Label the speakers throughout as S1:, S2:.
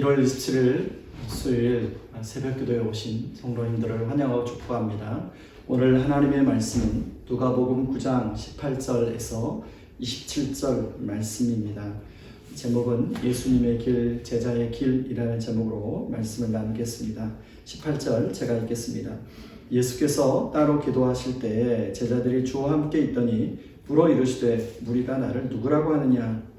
S1: 1월 27일 수요일 새벽기도에 오신 성도님들을 환영하고 축복합니다. 오늘 하나님의 말씀은 누가복음 9장 18절에서 27절 말씀입니다. 제목은 예수님의 길, 제자의 길이라는 제목으로 말씀을 나누겠습니다. 18절 제가 읽겠습니다. 예수께서 따로 기도하실 때에 제자들이 주와 함께 있더니 물어 이르시되 무리가 나를 누구라고 하느냐?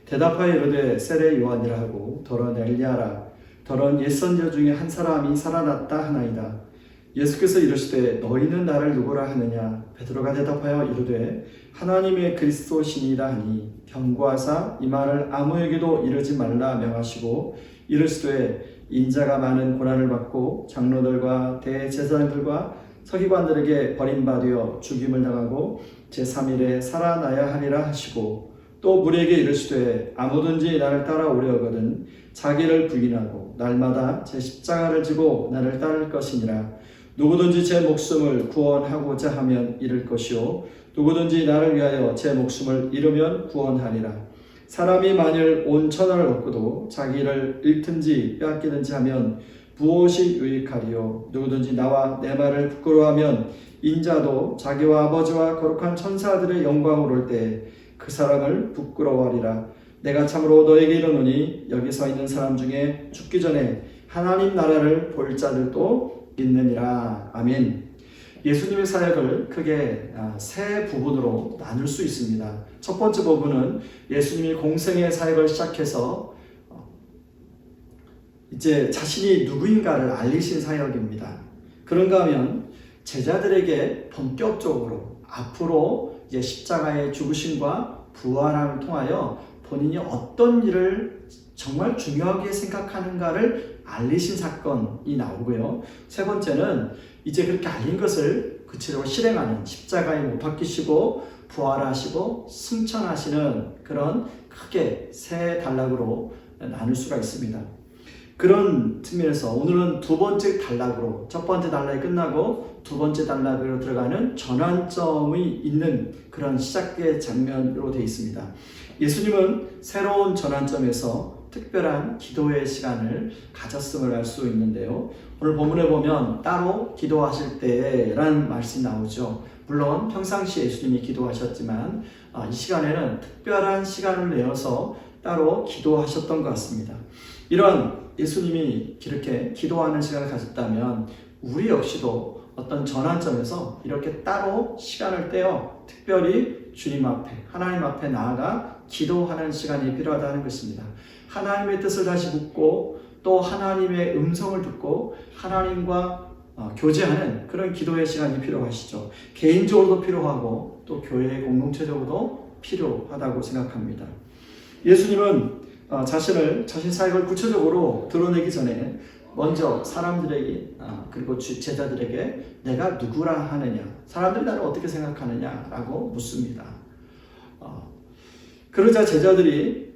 S1: 대답하여 이르되 세례 요한이라 하고 더러 엘리야라 더러 옛 선지자 중에 한 사람이 살아났다 하나이다. 예수께서 이르시되 너희는 나를 누구라 하느냐? 베드로가 대답하여 이르되 하나님의 그리스도시니이다 하니 경고하사 이 말을 아무에게도 이르지 말라 명하시고 이르시되 인자가 많은 고난을 받고 장로들과 대제사장들과 서기관들에게 버림받아 죽임을 당하고 제3일에 살아나야 하리라 하시고 또 무리에게 이르시되 아무든지 나를 따라오려거든 자기를 부인하고 날마다 제 십자가를 지고 나를 따를 것이니라. 누구든지 제 목숨을 구원하고자 하면 잃을 것이요 누구든지 나를 위하여 제 목숨을 잃으면 구원하리라. 사람이 만일 온 천하를 얻고도 자기를 잃든지 빼앗기든지 하면 무엇이 유익하리요? 누구든지 나와 내 말을 부끄러워하면 인자도 자기와 아버지와 거룩한 천사들의 영광으로 올 때 그 사람을 부끄러워하리라. 내가 참으로 너에게 이르노니 여기 서 있는 사람 중에 죽기 전에 하나님 나라를 볼 자들도 있느니라. 아멘. 예수님의 사역을 크게 세 부분으로 나눌 수 있습니다. 첫 번째 부분은 예수님이 공생의 사역을 시작해서 이제 자신이 누구인가를 알리신 사역입니다. 그런가 하면 제자들에게 본격적으로 앞으로 이제 십자가의 죽으심과 부활함을 통하여 본인이 어떤 일을 정말 중요하게 생각하는가를 알리신 사건이 나오고요. 세 번째는 이제 그렇게 알린 것을 구체적으로 실행하는 십자가에 못 박히시고 부활하시고 승천하시는 그런 크게 세 단락으로 나눌 수가 있습니다. 그런 측면에서 오늘은 두 번째 단락으로 첫 번째 단락이 끝나고 두 번째 단락으로 들어가는 전환점이 있는 그런 시작의 장면으로 되어 있습니다. 예수님은 새로운 전환점에서 특별한 기도의 시간을 가졌음을 알 수 있는데요. 오늘 본문에 보면 따로 기도하실 때라는 말씀이 나오죠. 물론 평상시에 예수님이 기도하셨지만 이 시간에는 특별한 시간을 내어서 따로 기도하셨던 것 같습니다. 이런 예수님이 이렇게 기도하는 시간을 가졌다면 우리 역시도 어떤 전환점에서 이렇게 따로 시간을 떼어 특별히 주님 앞에 하나님 앞에 나아가 기도하는 시간이 필요하다는 것입니다. 하나님의 뜻을 다시 묻고 또 하나님의 음성을 듣고 하나님과 교제하는 그런 기도의 시간이 필요하시죠. 개인적으로도 필요하고 또 교회 공동체적으로도 필요하다고 생각합니다. 예수님은 자신 사역을 구체적으로 드러내기 전에 먼저 사람들에게 그리고 제자들에게 내가 누구라 하느냐, 사람들이 나를 어떻게 생각하느냐라고 묻습니다. 그러자 제자들이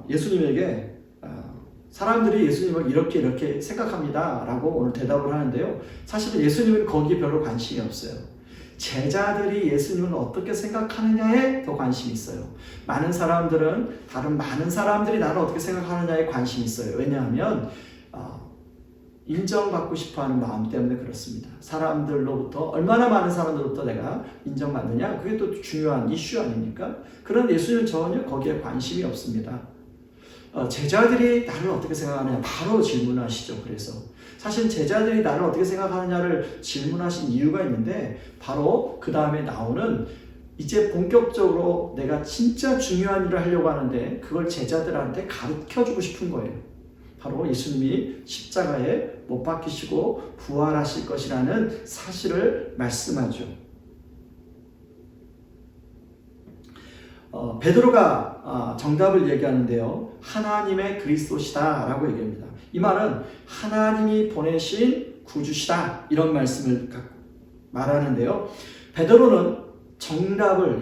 S1: 예수님에게 사람들이 예수님을 이렇게 생각합니다 라고 오늘 대답을 하는데요. 사실은 예수님은 거기에 별로 관심이 없어요. 제자들이 예수님을 어떻게 생각하느냐에 더 관심이 있어요. 많은 사람들이 나를 어떻게 생각하느냐에 관심이 있어요. 왜냐하면 인정받고 싶어하는 마음 때문에 그렇습니다. 얼마나 많은 사람들로부터 내가 인정받느냐, 그게 또 중요한 이슈 아닙니까? 그런데 예수님은 전혀 거기에 관심이 없습니다. 제자들이 나를 어떻게 생각하느냐 바로 질문하시죠. 그래서 사실 제자들이 나를 어떻게 생각하느냐를 질문하신 이유가 있는데 바로 그 다음에 나오는 이제 본격적으로 내가 진짜 중요한 일을 하려고 하는데 그걸 제자들한테 가르쳐주고 싶은 거예요. 바로 예수님이 십자가에 못 박히시고 부활하실 것이라는 사실을 말씀하죠. 베드로가 정답을 얘기하는데요. 하나님의 그리스도시다 라고 얘기합니다. 이 말은 하나님이 보내신 구주시다 이런 말씀을 말하는데요. 베드로는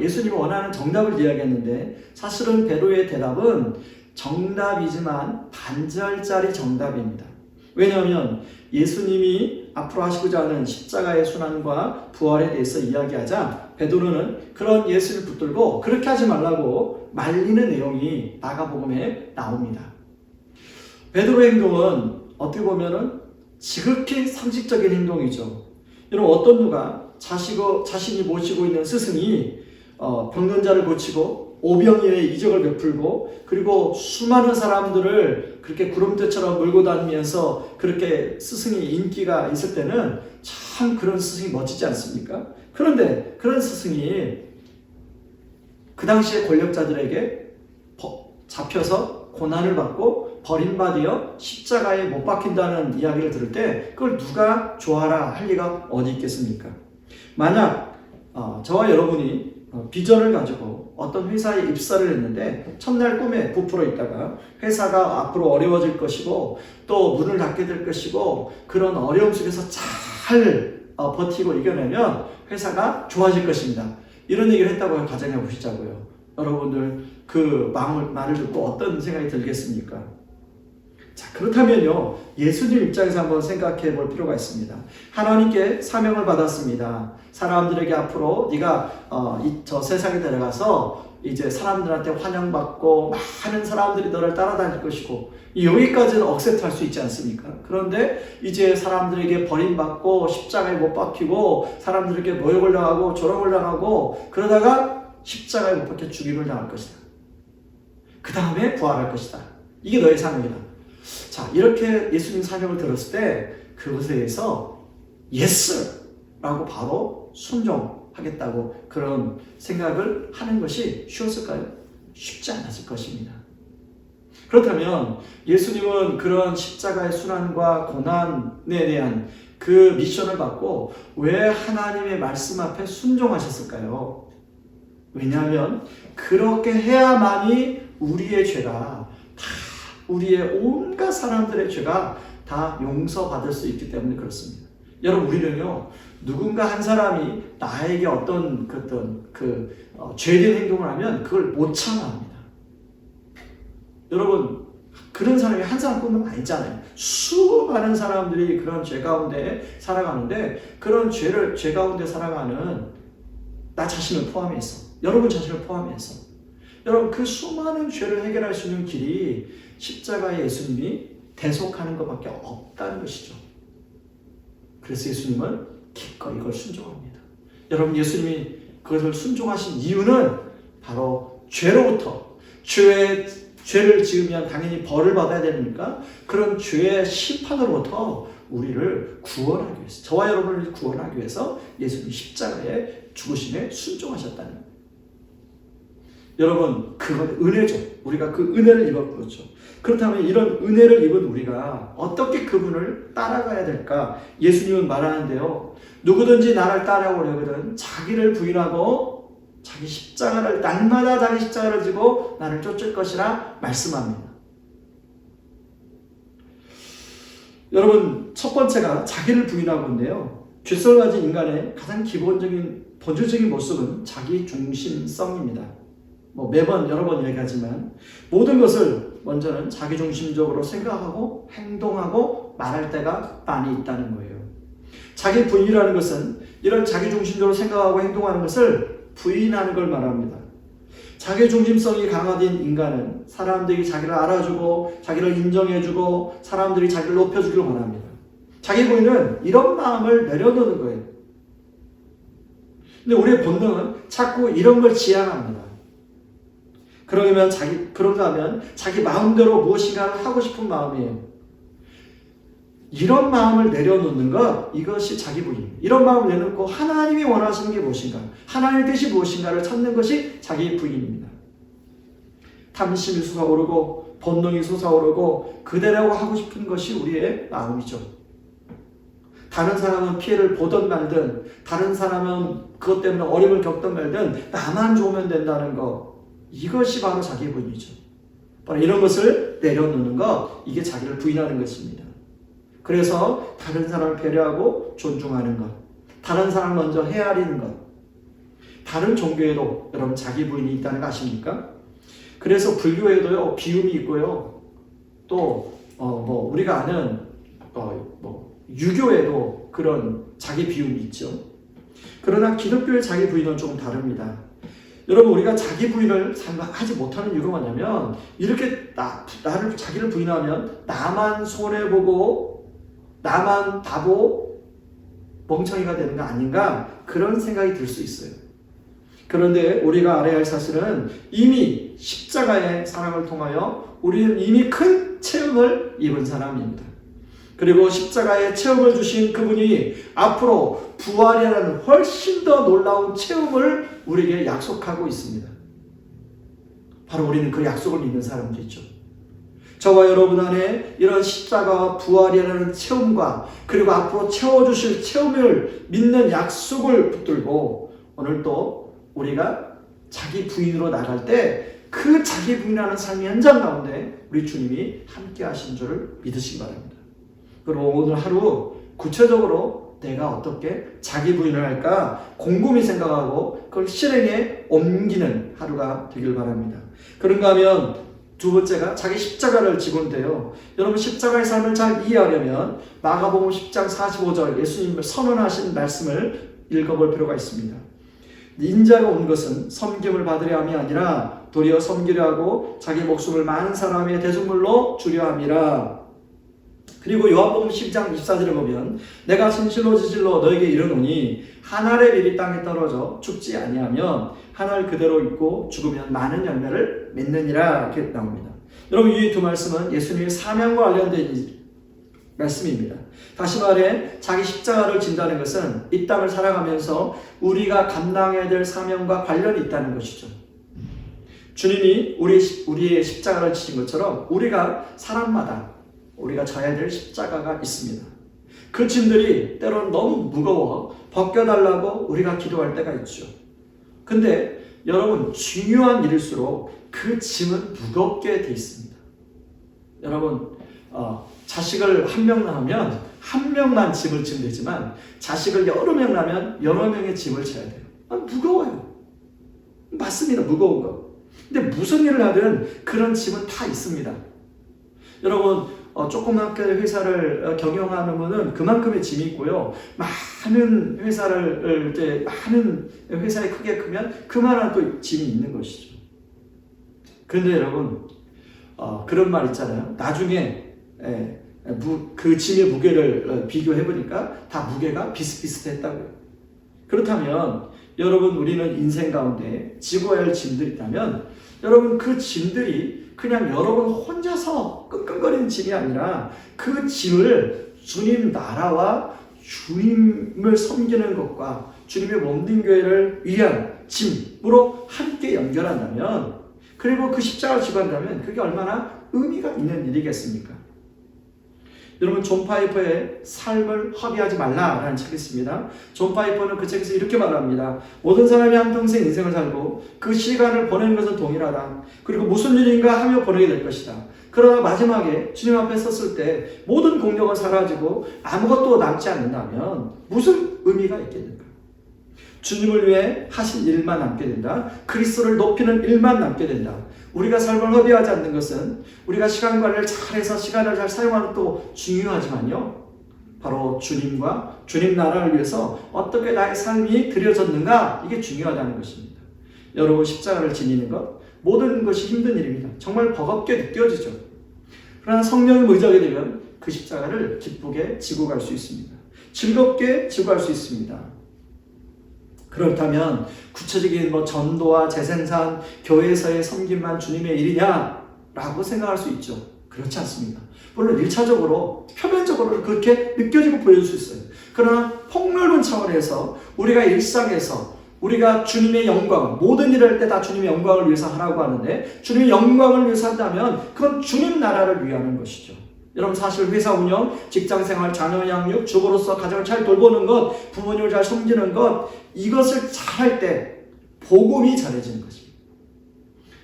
S1: 예수님이 원하는 정답을 이야기했는데 사실은 베드로의 대답은 정답이지만 반절짜리 정답입니다. 왜냐하면 예수님이 앞으로 하시고자 하는 십자가의 순환과 부활에 대해서 이야기하자 베드로는 그런 예수를 붙들고 그렇게 하지 말라고 말리는 내용이 마가복음에 나옵니다. 베드로의 행동은 어떻게 보면은 지극히 상식적인 행동이죠. 여러분, 어떤 누가 자신이 모시고 있는 스승이 병든 자를 고치고 오병이어의 이적을 베풀고 그리고 수많은 사람들을 그렇게 구름대처럼 몰고 다니면서 그렇게 스승이 인기가 있을 때는 참 그런 스승이 멋지지 않습니까? 그런데 그런 스승이 그 당시의 권력자들에게 잡혀서 고난을 받고 버림받아 십자가에 못 박힌다는 이야기를 들을 때 그걸 누가 좋아라 할 리가 어디 있겠습니까? 만약 저와 여러분이 비전을 가지고 어떤 회사에 입사를 했는데 첫날 꿈에 부풀어 있다가 회사가 앞으로 어려워질 것이고 또 문을 닫게 될 것이고 그런 어려움 속에서 잘 버티고 이겨내면 회사가 좋아질 것입니다. 이런 얘기를 했다고 가정해 보시자고요. 여러분들 그 말을 듣고 어떤 생각이 들겠습니까? 자, 그렇다면요, 예수님 입장에서 한번 생각해 볼 필요가 있습니다. 하나님께 사명을 받았습니다. 사람들에게 앞으로 네가 저 세상에 데려가서 이제 사람들한테 환영받고 많은 사람들이 너를 따라다닐 것이고, 여기까지는 억셉트할 수 있지 않습니까? 그런데 이제 사람들에게 버림받고 십자가에 못 박히고 사람들에게 모욕을 당하고 조롱을 당하고 그러다가 십자가에 못 박혀 죽임을 당할 것이다. 그 다음에 부활할 것이다. 이게 너의 사명이다. 자, 이렇게 예수님 사명을 들었을 때 그것에 대해서 예스! 라고 바로 순종하겠다고 그런 생각을 하는 것이 쉬웠을까요? 쉽지 않았을 것입니다. 그렇다면 예수님은 그런 십자가의 순환과 고난에 대한 그 미션을 받고 왜 하나님의 말씀 앞에 순종하셨을까요? 왜냐하면 그렇게 해야만이 우리의 죄가 우리의 온갖 사람들의 죄가 다 용서받을 수 있기 때문에 그렇습니다. 여러분, 우리는요, 누군가 한 사람이 나에게 어떤 죄된 행동을 하면 그걸 못 참아합니다. 여러분, 그런 사람이 한 사람뿐만 아니잖아요. 수많은 사람들이 그런 죄 가운데 살아가는데 그런 죄 가운데 살아가는 나 자신을 포함해서, 여러분 자신을 포함해서, 여러분 그 수많은 죄를 해결할 수 있는 길이 십자가의 예수님이 대속하는 것밖에 없다는 것이죠. 그래서 예수님은 기꺼이 이걸 순종합니다. 여러분, 예수님이 그것을 순종하신 이유는 바로 죄로부터, 죄를 지으면 당연히 벌을 받아야 되니까 그런 죄의 심판으로부터 우리를 구원하기 위해서, 저와 여러분을 구원하기 위해서 예수님이 십자가의 죽으심에 순종하셨다는 거예요. 여러분, 그건 은혜죠. 우리가 그 은혜를 입었죠. 그렇다면 이런 은혜를 입은 우리가 어떻게 그분을 따라가야 될까? 예수님은 말하는데요, 누구든지 나를 따라오려거든 자기를 부인하고 자기 십자가를, 날마다 자기 십자가를 지고 나를 쫓을 것이라 말씀합니다. 여러분, 첫 번째가 자기를 부인하고인데요, 죄성을 가진 인간의 가장 기본적인 본질적인 모습은 자기 중심성입니다. 매번 여러 번 얘기하지만 모든 것을 먼저는 자기중심적으로 생각하고 행동하고 말할 때가 많이 있다는 거예요. 자기 부인이라는 것은 이런 자기중심적으로 생각하고 행동하는 것을 부인하는 걸 말합니다. 자기중심성이 강화된 인간은 사람들이 자기를 알아주고 자기를 인정해주고 사람들이 자기를 높여주기를 원합니다. 자기 부인은 이런 마음을 내려놓는 거예요. 근데 우리의 본능은 자꾸 이런 걸 지향합니다. 그런가 하면 자기 마음대로 무엇인가를 하고 싶은 마음이에요. 이런 마음을 내려놓는 것, 이것이 자기 부인입니다. 이런 마음을 내놓고 하나님이 원하시는 게 무엇인가, 하나님의 뜻이 무엇인가를 찾는 것이 자기 부인입니다. 탐심이 솟아오르고 본능이 솟아오르고 그대로 하고 싶은 것이 우리의 마음이죠. 다른 사람은 피해를 보든 말든, 다른 사람은 그것 때문에 어려움을 겪든 말든 나만 좋으면 된다는 것, 이것이 바로 자기 부인이죠. 바로 이런 것을 내려놓는 것, 이게 자기를 부인하는 것입니다. 그래서 다른 사람을 배려하고 존중하는 것, 다른 사람을 먼저 헤아리는 것, 다른 종교에도 여러분 자기 부인이 있다는 거 아십니까? 그래서 불교에도요 비움이 있고요, 또 우리가 아는 유교에도 그런 자기 비움이 있죠. 그러나 기독교의 자기 부인은 조금 다릅니다. 여러분, 우리가 자기 부인을 하지 못하는 이유가 뭐냐면, 이렇게 나를 자기를 부인하면 나만 손해보고 나만 바보 멍청이가 되는 거 아닌가, 그런 생각이 들 수 있어요. 그런데 우리가 알아야 할 사실은 이미 십자가의 사랑을 통하여 우리는 이미 큰 체험을 입은 사람입니다. 그리고 십자가의 체험을 주신 그분이 앞으로 부활이라는 훨씬 더 놀라운 체험을 우리에게 약속하고 있습니다. 바로 우리는 그 약속을 믿는 사람들이죠. 저와 여러분 안에 이런 십자가와 부활이라는 체험과 그리고 앞으로 채워주실 체험을 믿는 약속을 붙들고, 오늘 또 우리가 자기 부인으로 나갈 때 그 자기 부인하는 삶의 현장 가운데 우리 주님이 함께 하신 줄을 믿으시기 바랍니다. 그리고 오늘 하루 구체적으로 내가 어떻게 자기 부인을 할까 곰곰이 생각하고 그걸 실행에 옮기는 하루가 되길 바랍니다. 그런가 하면 두 번째가 자기 십자가를 지고인데요. 여러분, 십자가의 삶을 잘 이해하려면 마가복음 10장 45절 예수님을 선언하신 말씀을 읽어볼 필요가 있습니다. 인자가 온 것은 섬김을 받으려 함이 아니라 도리어 섬기려 하고 자기 목숨을 많은 사람의 대속물로 주려 함이라. 그리고 요한복음 12장 24절에 보면 내가 진실로 너에게 이르노니 한 알의 밀이 땅에 떨어져 죽지 아니하면 한 알 그대로 있고 죽으면 많은 열매를 맺느니라, 이렇게 나옵니다. 여러분, 이 두 말씀은 예수님의 사명과 관련된 말씀입니다. 다시 말해 자기 십자가를 진다는 것은 이 땅을 살아가면서 우리가 감당해야 될 사명과 관련이 있다는 것이죠. 주님이 우리의 십자가를 지신 것처럼 우리가 사람마다 우리가 져야 될 십자가가 있습니다. 그 짐들이 때로는 너무 무거워 벗겨달라고 우리가 기도할 때가 있죠. 근데 여러분, 중요한 일일수록 그 짐은 무겁게 돼 있습니다. 여러분, 자식을 한 명 낳으면 한 명만 짐을 지면 되지만 자식을 여러 명 낳으면 여러 명의 짐을 져야 돼요. 무거워요. 맞습니다. 무거운 거. 근데 무슨 일을 하든 그런 짐은 다 있습니다. 여러분, 조그맣게 회사를 경영하는 분은 그만큼의 짐이 있고요. 많은 회사에 크게 크면 그만한 또 짐이 있는 것이죠. 그런데 여러분, 그런 말 있잖아요. 나중에 그 짐의 무게를 비교해보니까 다 무게가 비슷비슷했다고요. 그렇다면 여러분, 우리는 인생 가운데 지고야 할 짐들이 있다면 여러분, 그 짐들이 그냥 여러분 혼자서 끙끙거리는 짐이 아니라 그 짐을 주님 나라와 주님을 섬기는 것과 주님의 몸된 교회를 위한 짐으로 함께 연결한다면, 그리고 그 십자가를 지고 한다면 그게 얼마나 의미가 있는 일이겠습니까? 여러분, 존 파이퍼의 삶을 허비하지 말라라는 책이 있습니다. 존 파이퍼는 그 책에서 이렇게 말합니다. 모든 사람이 한평생 인생을 살고 그 시간을 보내는 것은 동일하다. 그리고 무슨 일인가 하며 보내게 될 것이다. 그러나 마지막에 주님 앞에 섰을 때 모든 공력은 사라지고 아무것도 남지 않는다면 무슨 의미가 있겠는가? 주님을 위해 하신 일만 남게 된다. 그리스도를 높이는 일만 남게 된다. 우리가 삶을 허비하지 않는 것은 우리가 시간 관리를 잘해서 시간을 잘 사용하는 것도 중요하지만요, 바로 주님과 주님 나라를 위해서 어떻게 나의 삶이 드려졌는가, 이게 중요하다는 것입니다. 여러분, 십자가를 지니는 것, 모든 것이 힘든 일입니다. 정말 버겁게 느껴지죠. 그러나 성령을 의지하게 되면 그 십자가를 기쁘게 지고 갈 수 있습니다. 즐겁게 지고 갈 수 있습니다. 그렇다면 구체적인 전도와 재생산, 교회에서의 섬김만 주님의 일이냐? 라고 생각할 수 있죠. 그렇지 않습니다. 물론 1차적으로, 표면적으로 그렇게 느껴지고 보여줄 수 있어요. 그러나 폭넓은 차원에서 우리가 일상에서 우리가 주님의 영광, 모든 일을 할 때 다 주님의 영광을 위해서 하라고 하는데, 주님의 영광을 위해서 한다면 그건 주님 나라를 위하는 것이죠. 여러분, 사실 회사 운영, 직장생활, 자녀 양육, 주부로서 가정을 잘 돌보는 것, 부모님을 잘 섬기는 것, 이것을 잘할 때 복음이 전해지는 것입니다.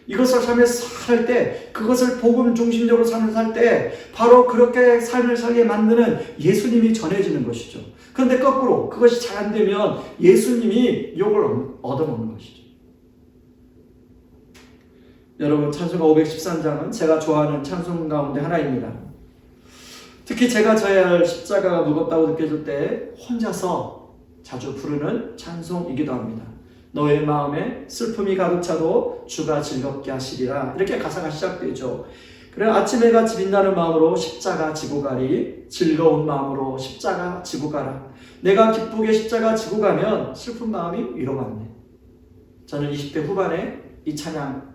S1: 이것을 삶에서 살 때, 그것을 복음 중심적으로 삶을 살 때 바로 그렇게 삶을 살게 만드는 예수님이 전해지는 것이죠. 그런데 거꾸로 그것이 잘 안 되면 예수님이 욕을 얻어먹는 것이죠. 여러분, 찬송가 513장은 제가 좋아하는 찬송 가운데 하나입니다. 특히 제가 져야 할 십자가가 무겁다고 느껴질 때 혼자서 자주 부르는 찬송이기도 합니다. 너의 마음에 슬픔이 가득 차도 주가 즐겁게 하시리라. 이렇게 가사가 시작되죠. 그래 아침 해가 빛나는 마음으로 십자가 지고 가리. 즐거운 마음으로 십자가 지고 가라. 내가 기쁘게 십자가 지고 가면 슬픈 마음이 위로받네. 저는 20대 후반에 이 찬양,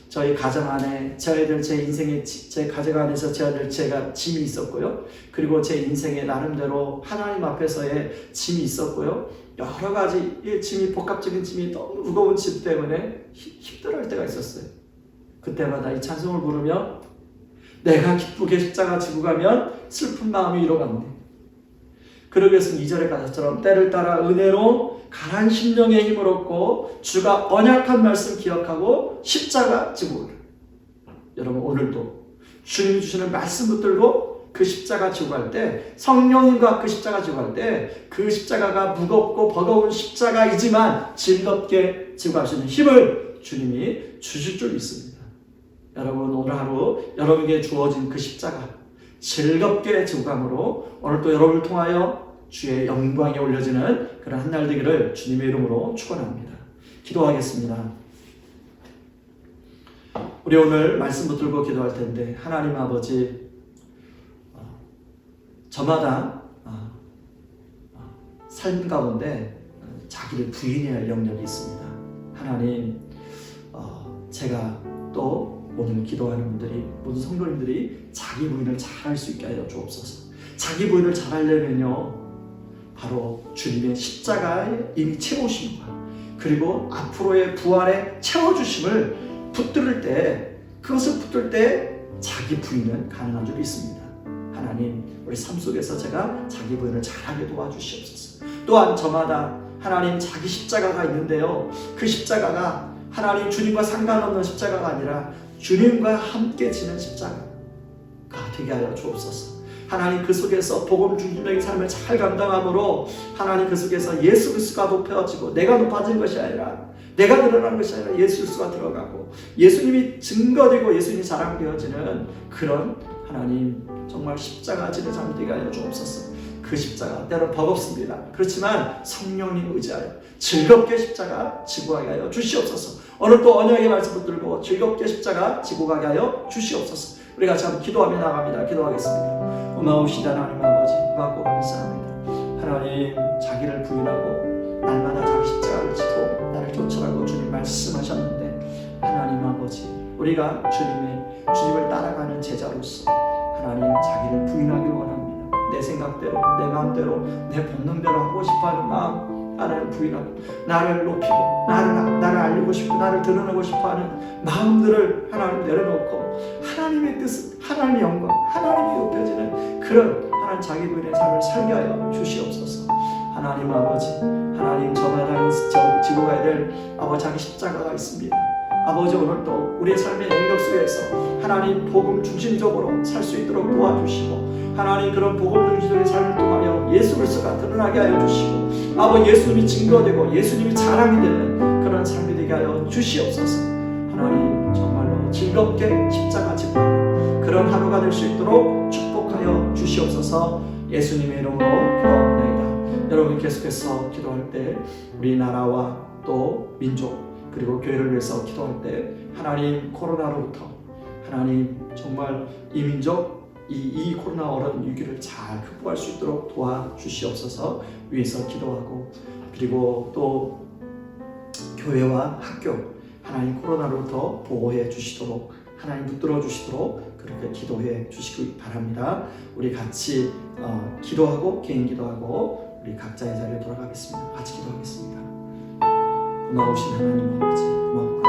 S1: 저희 가정 안에 제 인생의 제 가정 안에서 제가 짐이 있었고요. 그리고 제 인생의 나름대로 하나님 앞에서의 짐이 있었고요. 여러 가지 이 짐이, 복합적인 짐이 너무 무거운 짐 때문에 힘들어할 때가 있었어요. 그때마다 이 찬송을 부르며 내가 기쁘게 십자가 지고 가면 슬픈 마음이 위로받네. 그러기 위해서는 2절의 가사처럼 때를 따라 은혜로 가난 심령의 힘을 얻고 주가 언약한 말씀 기억하고 십자가 지고 가라. 여러분 오늘도 주님이 주시는 말씀 붙들고 그 십자가 지고 갈 때, 성령님과 그 십자가 지고 갈 때 그 십자가가 무겁고 버거운 십자가이지만 즐겁게 지고 갈 수 있는 힘을 주님이 주실 줄 믿습니다. 여러분 오늘 하루 여러분에게 주어진 그 십자가 즐겁게 지고 감으로 오늘 또 여러분을 통하여 주의 영광이 올려지는 그런 한 날 되기를 주님의 이름으로 축원합니다. 기도하겠습니다. 우리 오늘 말씀 붙들고 기도할 텐데 하나님 아버지, 저마다 삶 가운데 자기를 부인해야 할 영역이 있습니다. 하나님, 제가 또 오늘 기도하는 분들이, 모든 성도님들이 자기 부인을 잘할 수 있게 하여 주옵소서. 자기 부인을 잘하려면요, 바로 주님의 십자가에 이미 채우심과 그리고 앞으로의 부활에 채워주심을 붙들 때, 그것을 붙들 때 자기 부인은 가능한 줄 믿습니다. 하나님, 우리 삶 속에서 제가 자기 부인을 잘하게 도와주시옵소서. 또한 저마다 하나님 자기 십자가가 있는데요, 그 십자가가 하나님 주님과 상관없는 십자가가 아니라 주님과 함께 지는 십자가가 되게 하여 주옵소서. 하나님 그 속에서 복음 중심적인 삶을 잘 감당함으로 하나님 그 속에서 예수 그리스도가 높여지고 내가 높아진 것이 아니라, 내가 드러나는 것이 아니라 예수 그리스도가 들어가고 예수님이 증거되고 예수님이 자랑되어지는 그런 하나님 정말 십자가 지는 삶 되게 하여 주옵소서. 그 십자가 때로 버겁습니다. 그렇지만 성령님 의지하여 즐겁게 십자가 지고 가게 하여 주시옵소서. 오늘 또 언약의 말씀 붙들고 즐겁게 십자가 지고 가게 하여 주시옵소서. 우리 같이 한번 기도하며 나갑니다. 기도하겠습니다. 고마우시다 하나님 아버지, 고맙고 감사합니다. 하나님, 자기를 부인하고 날마다 자기 십자가를 지고 나를 쫓아라고 주님 말씀하셨는데, 하나님 아버지, 우리가 주님을 따라가는 제자로서 하나님 자기를 부인하기를 원합니다. 내 생각대로, 내 마음대로, 내 본능대로 하고 싶어하는 마음 하나님 부인하고, 나를 높이고 나를 알리고 싶고 나를 드러내고 싶어하는 마음들을 하나님 내려놓고 하나님의 뜻, 하나님의 영광, 하나님이 높여지는 그런 하나님 자기 부인의 삶을 살게 하여 주시옵소서. 하나님 아버지, 하나님 저마다 지고 가야 될 아버지 자기 십자가가 있습니다. 아버지, 오늘도 우리의 삶의 영역 속에서 하나님 복음 중심적으로 살 수 있도록 도와주시고, 하나님 그런 복음 중심적인 삶을 통하여 예수 그리스도가 드러나게 하여 주시고, 아버지 예수님이 증거되고 예수님이 자랑이 되는 그런 삶이 되게 하여 주시옵소서. 하나님 정말로 즐겁게 십자가 지고 그런 하루가 될 수 있도록 축복하여 주시옵소서. 예수님의 이름으로 기도합니다. 여러분 계속해서 기도할 때 우리 나라와 또 민족 그리고 교회를 위해서 기도할 때 하나님 코로나로부터 하나님 정말 이 민족 이 코로나 어려운 위기를 잘 극복할 수 있도록 도와주시옵소서. 위해서 기도하고, 그리고 또 교회와 학교 하나님 코로나로부터 보호해 주시도록 하나님 붙들어 주시도록 그렇게 기도해 주시기 바랍니다. 우리 같이 기도하고 개인 기도하고 우리 각자의 자리에 돌아가겠습니다. 같이 기도하겠습니다. 고마우신 하나님 아버지, 고맙고